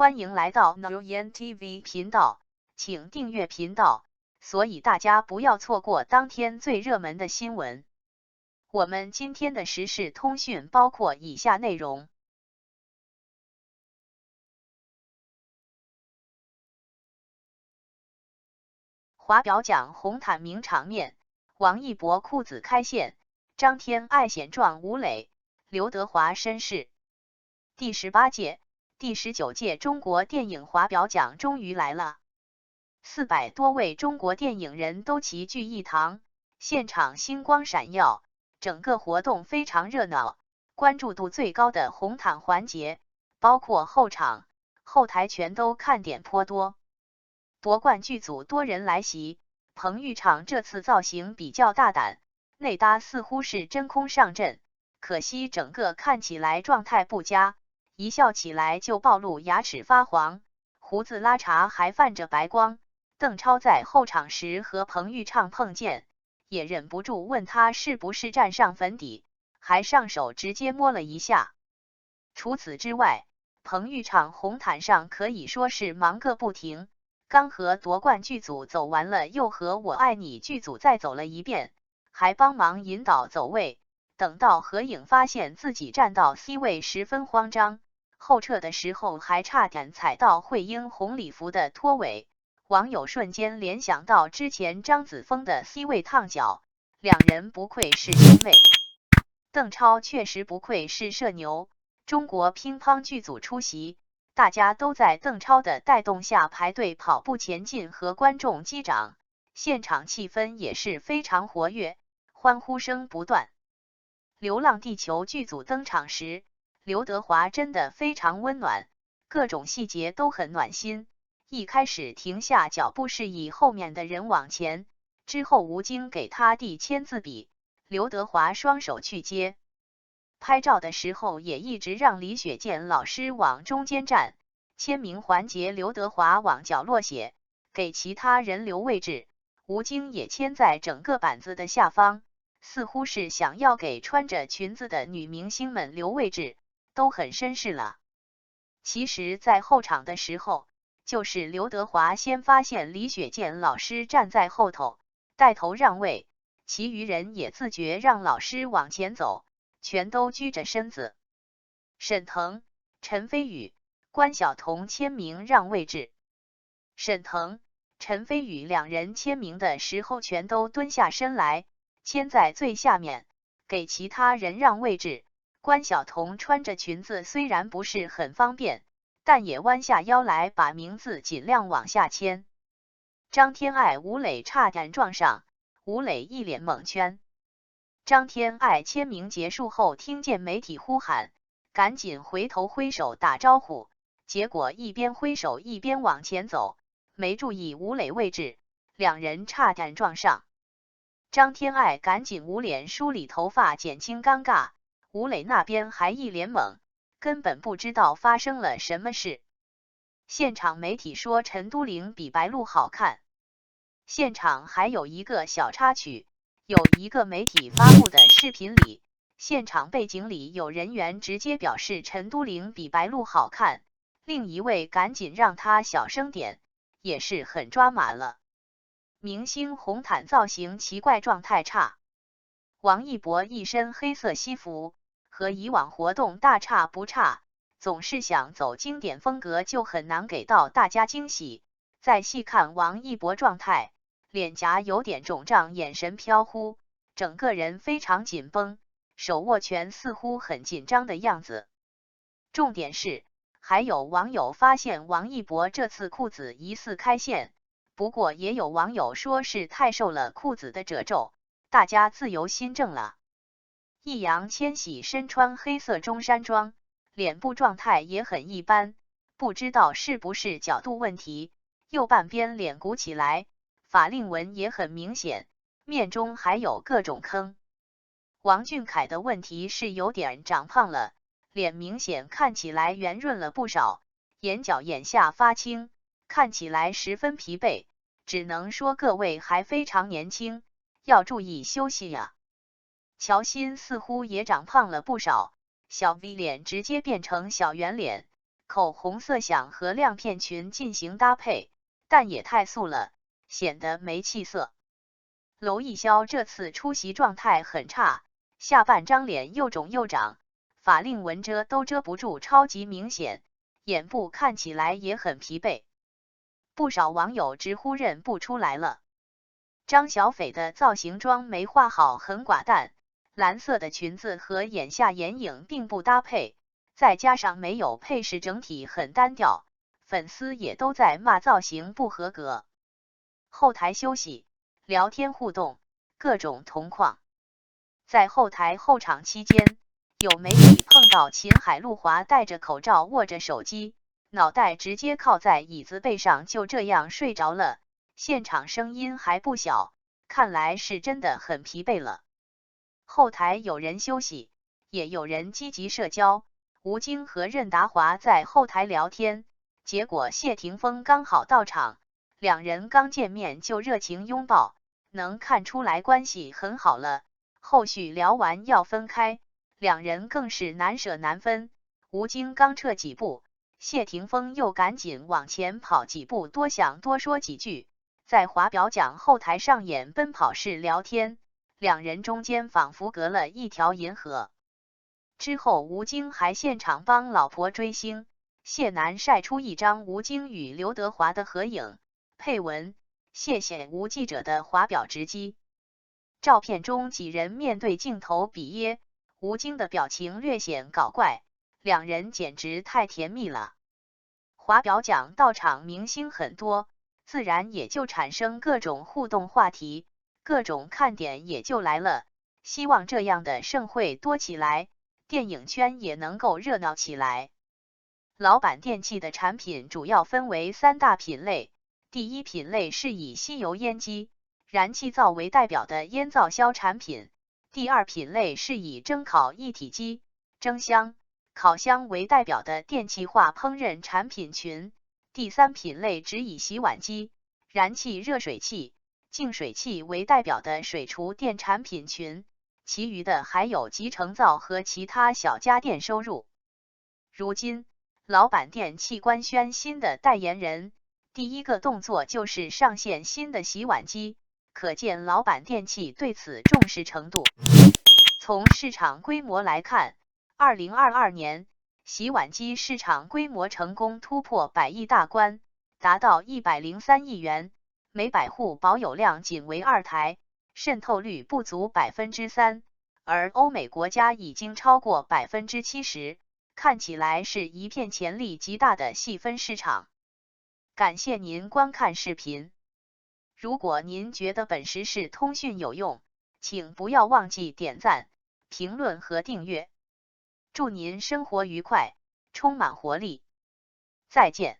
欢迎来到 Nguyen TV 频道，请订阅频道，所以大家不要错过当天最热门的新闻。我们今天的时事通讯包括以下内容：华表奖红毯名场面，王一博裤子开线，张天爱险撞吴磊，刘德华身世。第18届、第19届中国电影华表奖终于来了，400多位中国电影人都齐聚一堂，现场星光闪耀，整个活动非常热闹。关注度最高的红毯环节，包括后场、后台全都看点颇多。夺冠剧组多人来袭，彭昱畅这次造型比较大胆，内搭似乎是真空上阵，可惜整个看起来状态不佳，一笑起来就暴露牙齿发黄，胡子拉碴还泛着白光。邓超在后场时和彭昱畅碰见，也忍不住问他是不是沾上粉底，还上手直接摸了一下。除此之外，彭昱畅红毯上可以说是忙个不停，刚和夺冠剧组走完了，又和我爱你剧组再走了一遍，还帮忙引导走位。等到合影发现自己站到 C 位，十分慌张，后撤的时候还差点踩到惠英红礼服的拖尾，网友瞬间联想到之前张子枫的 C 位烫脚，两人不愧是兄妹。邓超确实不愧是社牛，中国乒乓剧组出席，大家都在邓超的带动下排队跑步前进和观众击掌，现场气氛也是非常活跃，欢呼声不断。流浪地球剧组登场时，刘德华真的非常温暖，各种细节都很暖心。一开始停下脚步示意后面的人往前，之后吴京给他递签字笔，刘德华双手去接。拍照的时候也一直让李雪健老师往中间站，签名环节刘德华往角落写，给其他人留位置。吴京也签在整个板子的下方，似乎是想要给穿着裙子的女明星们留位置，都很绅士了。其实在后场的时候，就是刘德华先发现李雪健老师站在后头，带头让位，其余人也自觉让老师往前走，全都鞠着身子。沈腾、陈飞宇、关晓彤签名让位置。沈腾、陈飞宇两人签名的时候全都蹲下身来，签在最下面，给其他人让位置。关晓彤穿着裙子虽然不是很方便，但也弯下腰来把名字尽量往下签。张天爱、吴磊差点撞上，吴磊一脸蒙圈。张天爱签名结束后听见媒体呼喊，赶紧回头挥手打招呼，结果一边挥手一边往前走，没注意吴磊位置，两人差点撞上。张天爱赶紧捂脸梳理头发减轻尴尬，吴磊那边还一脸懵，根本不知道发生了什么事。现场媒体说陈都灵比白鹿好看。现场还有一个小插曲，有一个媒体发布的视频里，现场背景里有人员直接表示陈都灵比白鹿好看，另一位赶紧让他小声点，也是很抓马了。明星红毯造型奇怪，状态差。王一博一身黑色西服，和以往活动大差不差，总是想走经典风格就很难给到大家惊喜。再细看王一博状态，脸颊有点肿胀，眼神飘忽，整个人非常紧绷，手握拳似乎很紧张的样子。重点是，还有网友发现王一博这次裤子疑似开线，不过也有网友说是太瘦了，裤子的褶皱，大家自由心证了。易烊千玺身穿黑色中山装，脸部状态也很一般，不知道是不是角度问题，右半边脸鼓起来，法令纹也很明显，面中还有各种坑。王俊凯的问题是有点长胖了，脸明显看起来圆润了不少，眼角眼下发青，看起来十分疲惫，只能说各位还非常年轻，要注意休息呀。乔欣似乎也长胖了不少，小 V 脸直接变成小圆脸，口红色响和亮片裙进行搭配，但也太素了，显得没气色。娄艺潇这次出席状态很差，下半张脸又肿又长，法令纹遮都遮不住，超级明显，眼部看起来也很疲惫。不少网友直呼认不出来了。张小斐的造型妆没画好，很寡淡，蓝色的裙子和眼下眼影并不搭配，再加上没有配饰，整体很单调，粉丝也都在骂造型不合格。后台休息、聊天互动，各种同框。在后台候场期间，有媒体碰到秦海璐华戴着口罩握着手机，脑袋直接靠在椅子背上，就这样睡着了。现场声音还不小，看来是真的很疲惫了。后台有人休息，也有人积极社交。吴京和任达华在后台聊天，结果谢霆锋刚好到场，两人刚见面就热情拥抱，能看出来关系很好了。后续聊完要分开，两人更是难舍难分。吴京刚撤几步，谢霆锋又赶紧往前跑几步，多想多说几句。在华表奖后台上演奔跑式聊天，两人中间仿佛隔了一条银河。之后吴京还现场帮老婆追星，谢楠晒出一张吴京与刘德华的合影，配文谢谢吴记者的华表直击。照片中几人面对镜头比耶，吴京的表情略显搞怪，两人简直太甜蜜了。华表奖到场明星很多，自然也就产生各种互动话题，各种看点也就来了。希望这样的盛会多起来，电影圈也能够热闹起来。老板电器的产品主要分为三大品类，第一品类是以吸油烟机、燃气灶为代表的烟灶销产品，第二品类是以蒸烤一体机、蒸箱、烤箱为代表的电气化烹饪产品群，第三品类只以洗碗机、燃气热水器、净水器为代表的水厨电产品群，其余的还有集成灶和其他小家电收入。如今，老板电器官宣新的代言人，第一个动作就是上线新的洗碗机，可见老板电器对此重视程度。从市场规模来看，2022年洗碗机市场规模成功突破100亿大关，达到103亿元，每百户保有量仅为2台，渗透率不足3%，而欧美国家已经超过70%，看起来是一片潜力极大的细分市场。感谢您观看视频。如果您觉得本时事通讯有用，请不要忘记点赞、评论和订阅。祝您生活愉快，充满活力。再见。